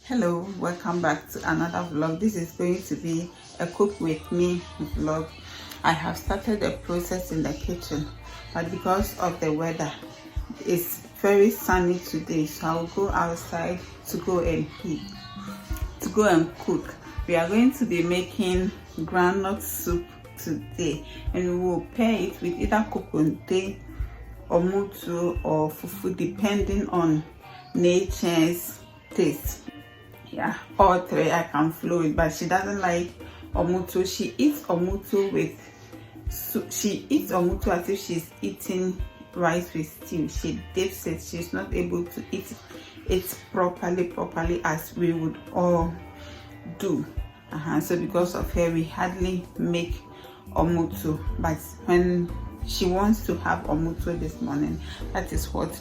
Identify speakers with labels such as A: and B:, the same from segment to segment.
A: Hello, welcome back to another vlog. This is going to be a cook with me vlog. I have started the process in the kitchen, but because of the weather, it's very sunny today, so I'll go outside to go and cook. We are going to be making groundnut soup today, and we will pair it with either kokonte or mutu or fufu, depending on nature's taste. Yeah, all three I can flow it, but she doesn't like omuto. She eats omuto as if she's eating rice with stew. She dips it. She's not able to eat it properly as we would all do. So because of her, we hardly make omuto, but when she wants to have omuto this morning, that is what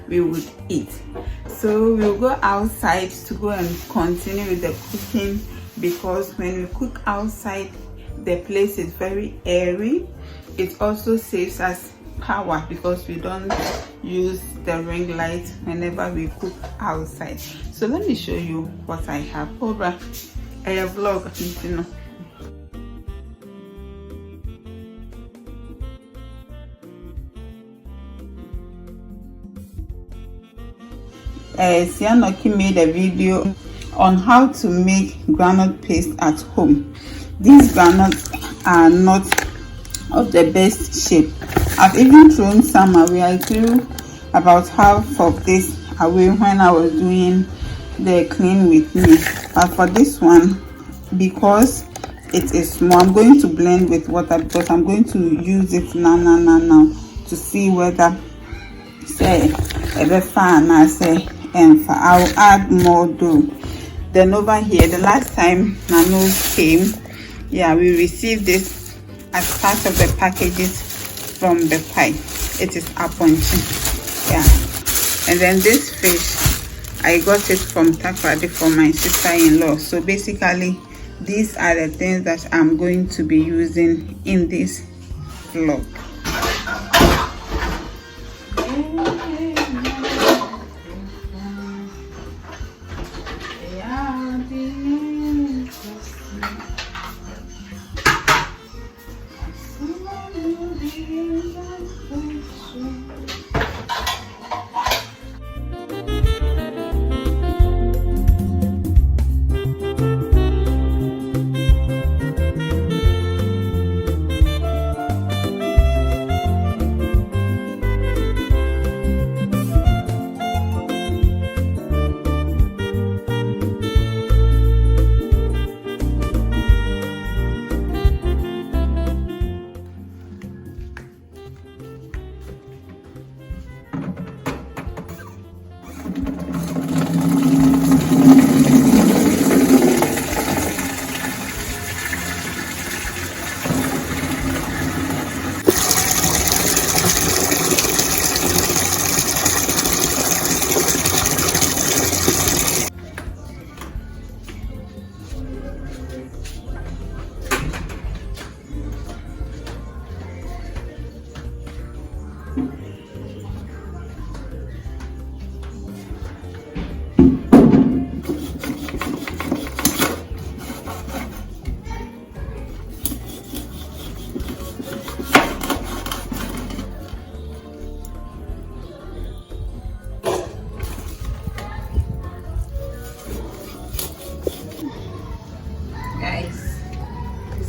A: we would eat. So we'll go outside to go and continue with the cooking, because when we cook outside, the place is very airy. It also saves us power because we don't use the ring light whenever we cook outside. So let me show you what I have. Over a vlog, you know. Sianoki made a video on how to make groundnut paste at home. These groundnuts are not of the best shape. I've even thrown some away. I threw about half of this away when I was doing the clean with me. But for this one, because it is small, I'm going to blend with water because I'm going to use it now to see whether say ever fan I say. And I'll add more dough. Then over here, the last time Nanos came, we received this as part of the packages from the pie. It is aponchi. And then this fish, I got it from Takrade from my sister-in-law. So basically, these are the things that I'm going to be using in this vlog.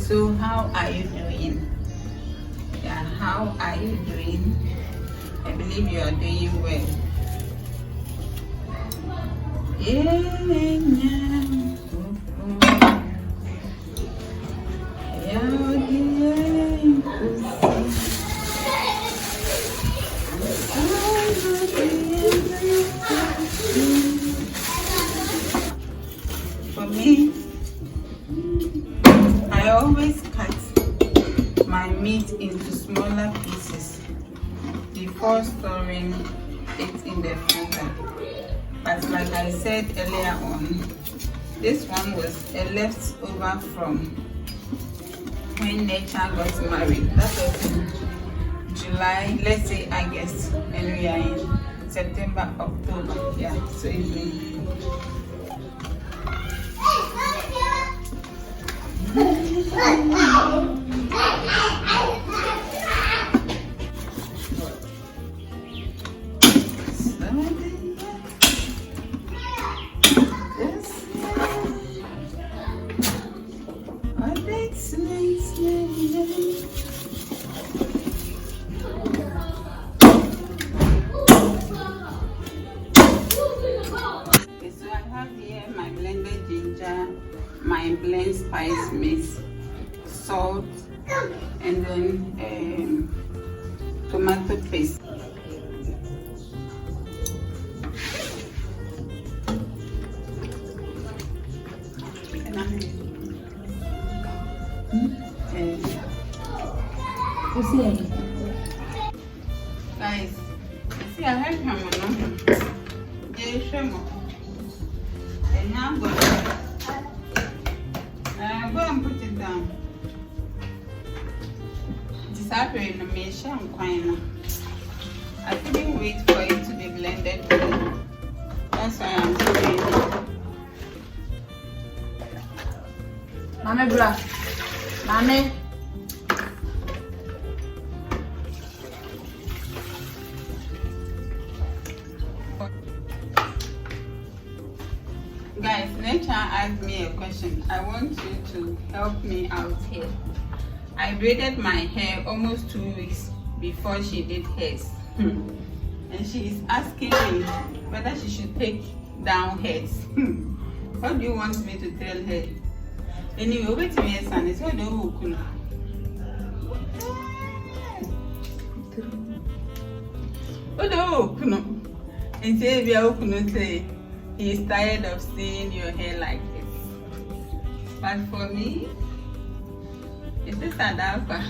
A: So how are you doing? How are you doing? I believe you are doing well. For me, I always cut my meat into smaller pieces before storing it in the freezer. But like I said earlier on, this one was a leftover from when Nature got married. That was in July, let's say August, and we are in September, October. So it's been my blend spice mix, salt, and then tomato paste. Guys, see, I have him on. And now I'm go and put it down. This happened to me, I couldn't wait for it to be blended. That's why I'm doing it.
B: Mame bra. Mame.
A: Guys, Nature asked me a question. I want you to help me out here. I braided my hair almost 2 weeks before she did hers. And she is asking me whether she should take down hers. What do you want me to tell her? Anyway, wait to me, son. It's what do and say we are say he's tired of seeing your hair like this. But for me, is this an alpha?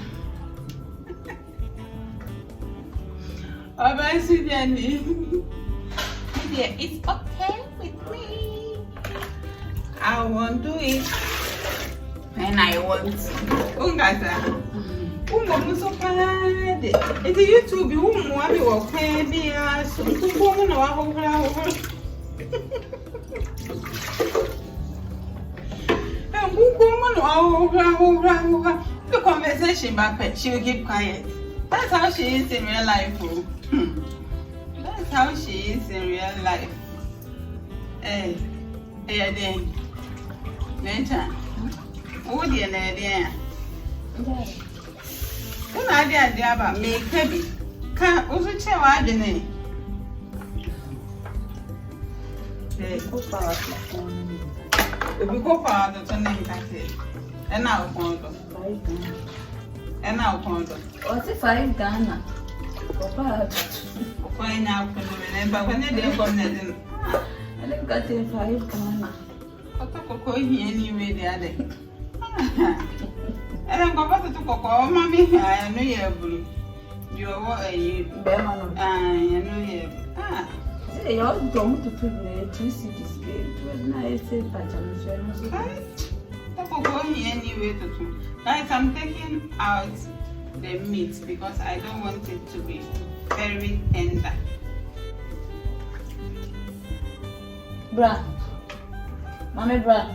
A: It's okay with me. I won't do it when I want to. So bad. It's YouTube. You want me to pay me as the conversation back, she will keep quiet. That's how she is in real life. That's how she is in real life. Hey, then. Nature. What do you know? When I did about me, Kebby, can't also tell I didn't. If we go for the turning packet, and now Condo. And now Condo.
B: What's it 5 Ghana?
A: Why now, remember when they didn't come in?
B: I think got in 5 Ghana.
A: What took a anyway the other. And I'm going to cocoa, mommy. I know you're blue. You're what you know you.
B: You're going to put me 2 cities. I say,
A: Guys, I'm taking out the meat because I don't want it to be very tender.
B: Bra. Mommy, bra.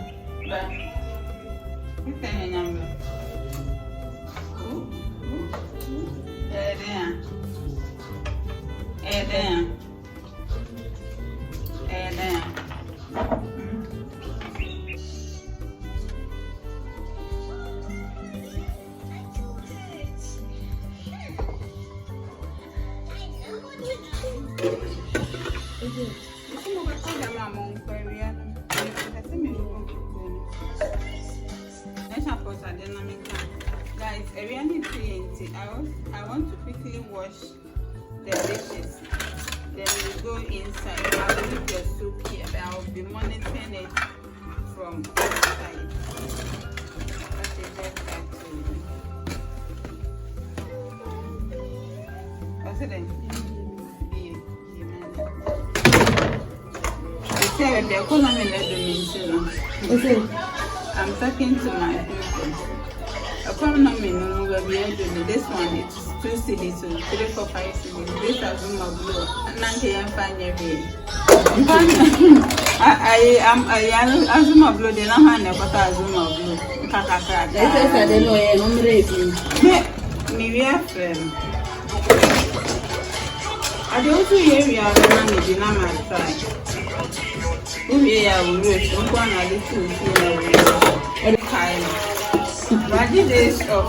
A: Guys, I want to quickly wash the dishes. Then we go inside. I'll leave the soup here, but I'll be monitoring it from outside. What's it then? I'm talking to my people. This one is 2 cities, so 3, 4, 5 cities. This is Azuma Blue. I am Azuma Blue. They don't have Azuma Blue. We are friends. I don't hear we are running the Dynamite side. We are rich. One of the 2 but this is of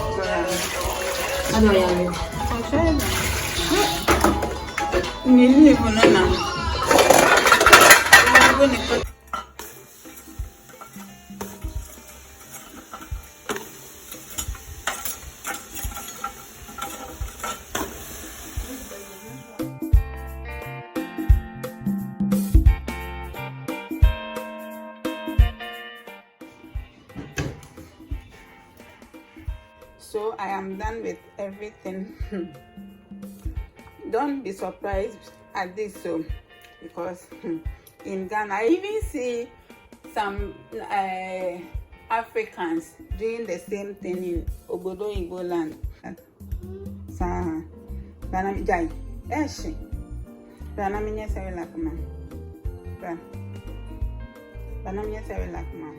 A: So I am done with everything. Don't be surprised at this, so because in Ghana I even see some Africans doing the same thing in Obodo Igbo land. Sa banami jai eshi banami nya sewe lakuma banami nya sewe lakuma